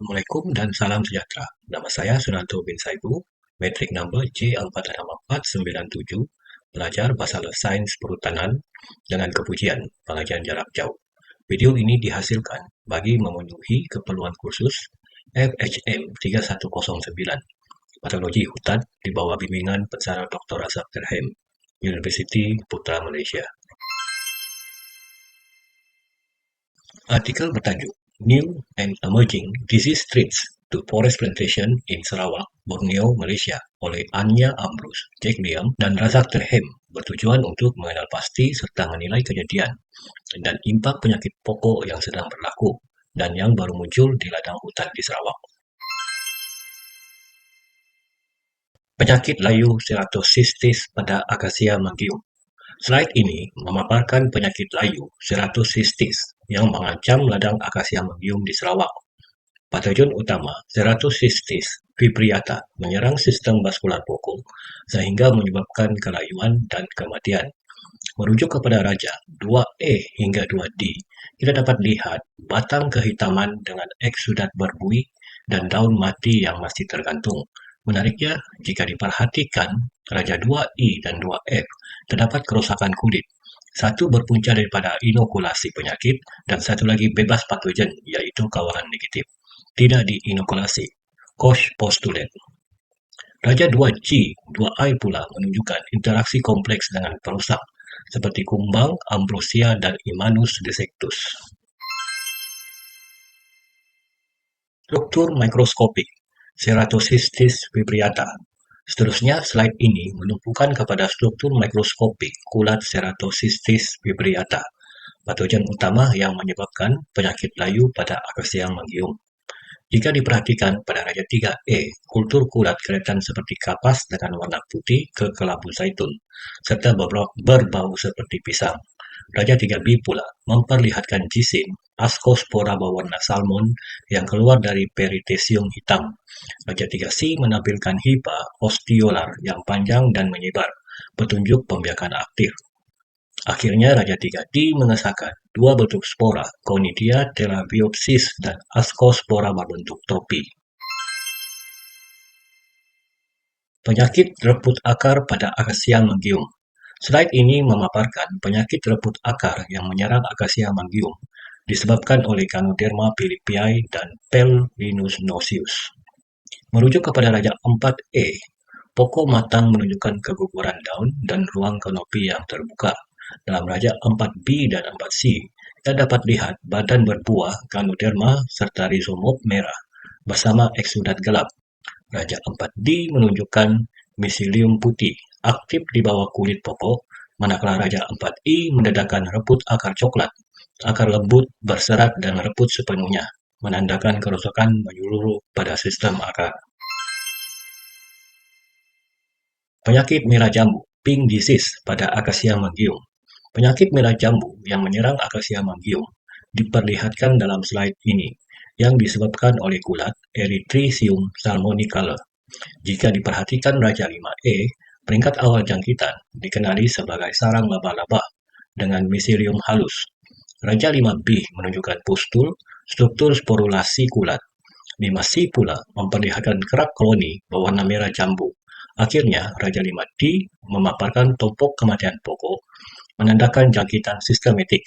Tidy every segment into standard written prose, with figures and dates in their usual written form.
Assalamualaikum dan salam sejahtera. Nama saya Sunanto bin Saibu, metrik number J4647, pelajar Masalah Sains Perhutanan dengan kepujian pengajian jarak jauh. Video ini dihasilkan bagi memenuhi keperluan kursus FHM 3109, Patologi Hutan di bawah bimbingan Pensara Dr. Razak Terhem, Universiti Putra Malaysia. Artikel bertajuk New and Emerging Disease Threats to Forest Plantation in Sarawak, Borneo, Malaysia oleh Anya Ambrus, Jack Liam, dan Razak Terhem bertujuan untuk mengenal pasti serta menilai kejadian dan impak penyakit pokok yang sedang berlaku dan yang baru muncul di ladang hutan di Sarawak. Penyakit layu ceratocystis pada akasia magium. Slide ini memaparkan penyakit layu ceratocystis yang mengancam ladang akasia magium di Sarawak. Patogen utama ceratocystis fibriata menyerang sistem vaskular pokok sehingga menyebabkan kelayuan dan kematian. Merujuk kepada raja 2A hingga 2D, kita dapat lihat batang kehitaman dengan eksudat berbuih dan daun mati yang masih tergantung. Menariknya, jika diperhatikan, raja 2E dan 2F terdapat kerusakan kulit. Satu berpunca daripada inokulasi penyakit dan satu lagi bebas patogen, yaitu kawalan negatif. Tidak diinokulasi. Koch postulate. Raja 2G, 2I pula menunjukkan interaksi kompleks dengan perusak, seperti kumbang, ambrosia, dan Imanus dissectus. Struktur mikroskopik ceratocystis fibriata. Seterusnya, slide ini menumpukan kepada struktur mikroskopik kulat ceratocystis fibriata, patogen utama yang menyebabkan penyakit layu pada akasia magium. Jika diperhatikan pada raja 3E, kultur kulat kelihatan seperti kapas dengan warna putih ke kelabu zaitun, serta berbau seperti pisang. Raja 3B pula memperlihatkan jisim Ascospora berwarna salmon yang keluar dari peritesium hitam. Raja 3C menampilkan hipa osteolar yang panjang dan menyebar, petunjuk pembiakan aktif. Akhirnya, Raja 3D mengesahkan dua bentuk spora, Conidia thalabiopsis dan Ascospora berbentuk topi. Penyakit rebut akar pada akasia magium. Slide ini memaparkan penyakit rebut akar yang menyerang akasia magium disebabkan oleh Ganoderma philippi dan Pelvinus nocius. Merujuk kepada Raja 4E, pokok matang menunjukkan keguguran daun dan ruang kanopi yang terbuka. Dalam Raja 4B dan 4C, kita dapat lihat badan berbuah Ganoderma serta rizomop merah bersama eksudat gelap. Raja 4D menunjukkan miselium putih aktif di bawah kulit pokok, manakala Raja 4I menandakan rebut akar coklat, akar lembut, berserat dan rebut sepenuhnya, menandakan kerusakan menyeluruh pada sistem akar. Penyakit merah jambu, pink disease pada akasia magium. Penyakit merah jambu yang menyerang akasia magium diperlihatkan dalam slide ini, yang disebabkan oleh kulat Erythricium salmonicolor. Jika diperhatikan Raja 5E, peringkat awal jangkitan dikenali sebagai sarang laba-laba dengan miselium halus. Raja 5B menunjukkan pustul, struktur sporulasi kulat. 5C pula memperlihatkan kerak koloni berwarna merah jambu. Akhirnya, Raja 5D memaparkan tombok kematian pokok, menandakan jangkitan sistematik.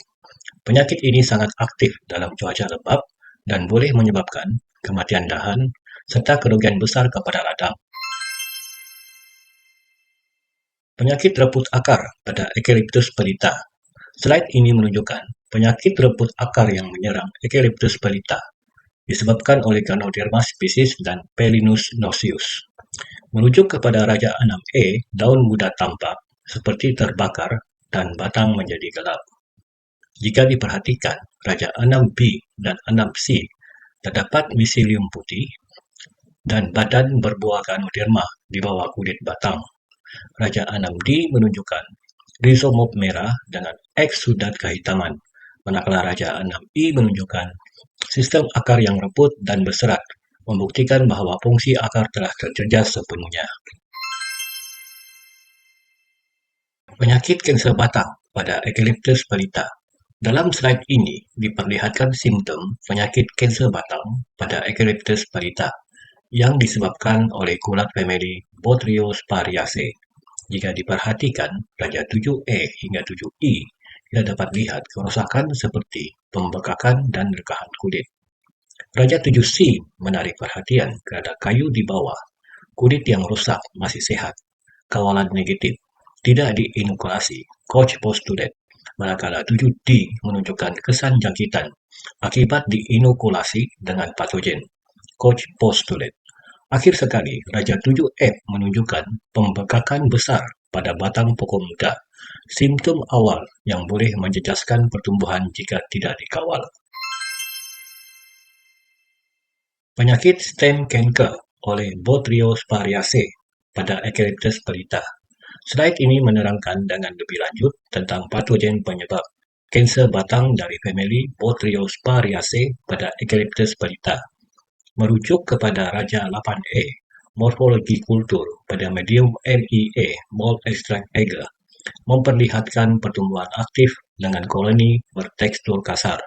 Penyakit ini sangat aktif dalam cuaca lembab dan boleh menyebabkan kematian dahan serta kerugian besar kepada ladang. Penyakit rebut akar pada Eucalyptus pelita. Slide ini menunjukkan penyakit rebut akar yang menyerang Eucalyptus pelita disebabkan oleh Ganoderma species dan Pelvinus nocius. Merujuk kepada Raja 6E, daun muda tampak seperti terbakar dan batang menjadi gelap. Jika diperhatikan, Raja 6B dan 6C terdapat miselium putih dan badan berbuah Ganoderma di bawah kulit batang. Raja 6D menunjukkan rizomop merah dengan eksudat kehitaman, manakala Raja 6I menunjukkan sistem akar yang rebut dan berserat, membuktikan bahwa fungsi akar telah terjejas sepenuhnya. Penyakit kanser batang pada Eucalyptus pelita. Dalam slide ini diperlihatkan simptom penyakit kanser batang pada Eucalyptus palita yang disebabkan oleh kulat famili Botryosphaeriaceae. Jika diperhatikan Raja 7E hingga 7I, kita dapat lihat kerusakan seperti pembekakan dan rekahan kulit. Raja 7C menarik perhatian kerana kayu di bawah, kulit yang rusak masih sehat, kawalan negatif, tidak diinokulasi, Koch postulate, manakala 7D menunjukkan kesan jangkitan akibat diinokulasi dengan patogen, Koch postulate. Akhir sekali, Raja 7F menunjukkan pembekakan besar pada batang pokok muda, simptom awal yang boleh menjejaskan pertumbuhan jika tidak dikawal. Penyakit stem canker oleh Botryosphaeriaceae pada Eucalyptus palita. Slide ini menerangkan dengan lebih lanjut tentang patogen penyebab kanser batang dari famili Botryosphaeriaceae pada Eucalyptus palita. Merujuk kepada Raja 8A, morfologi kultur pada medium MEA, mold extract agar, memperlihatkan pertumbuhan aktif dengan koloni bertekstur kasar.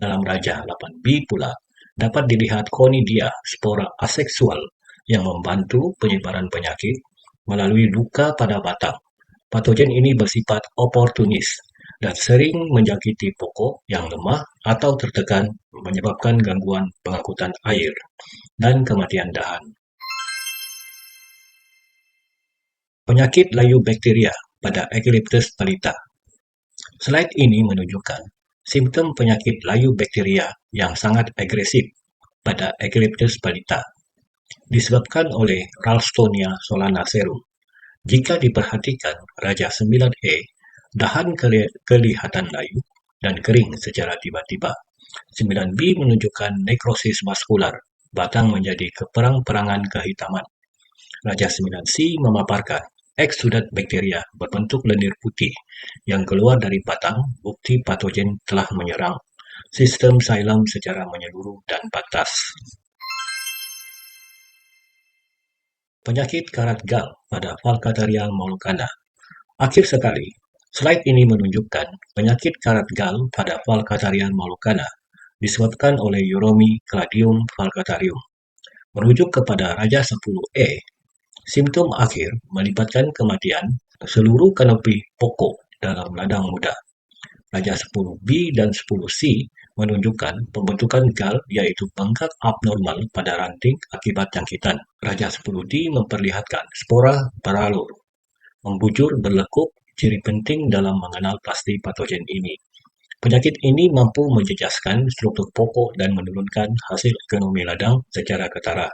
Dalam Raja 8B pula, dapat dilihat konidia spora aseksual yang membantu penyebaran penyakit melalui luka pada batang. Patogen ini bersifat oportunis dan sering menjangkiti pokok yang lemah atau tertekan menyebabkan gangguan pengangkutan air dan kematian dahan. Penyakit layu bakteria pada Eucalyptus palita. Slide ini menunjukkan simptom penyakit layu bakteria yang sangat agresif pada Eucalyptus palita, disebabkan oleh Ralstonia solanacearum. Jika diperhatikan Raja 9E, dahan kelihatan layu dan kering secara tiba-tiba. 9B menunjukkan nekrosis vaskular, batang menjadi keperang-perangan kehitaman. Raja 9C memaparkan eksudat bakteria berbentuk lendir putih yang keluar dari batang, bukti patogen telah menyerang sistem xylem secara menyeluruh dan pantas. Penyakit karat gal pada Falcateria moluccana. Akhir sekali, slide ini menunjukkan penyakit karat gal pada Falcateria moluccana disebabkan oleh Euromycladium falcaterium. Merujuk kepada Raja 10E, simptom akhir melibatkan kematian seluruh kanopi pokok dalam ladang muda. Raja 10B dan 10C menunjukkan pembentukan gal iaitu bengkak abnormal pada ranting akibat jangkitan. Raja 10D memperlihatkan spora beralur, membujur berlekuk, ciri penting dalam mengenal pasti patogen ini. Penyakit ini mampu menjejaskan struktur pokok dan menurunkan hasil ekonomi ladang secara ketara.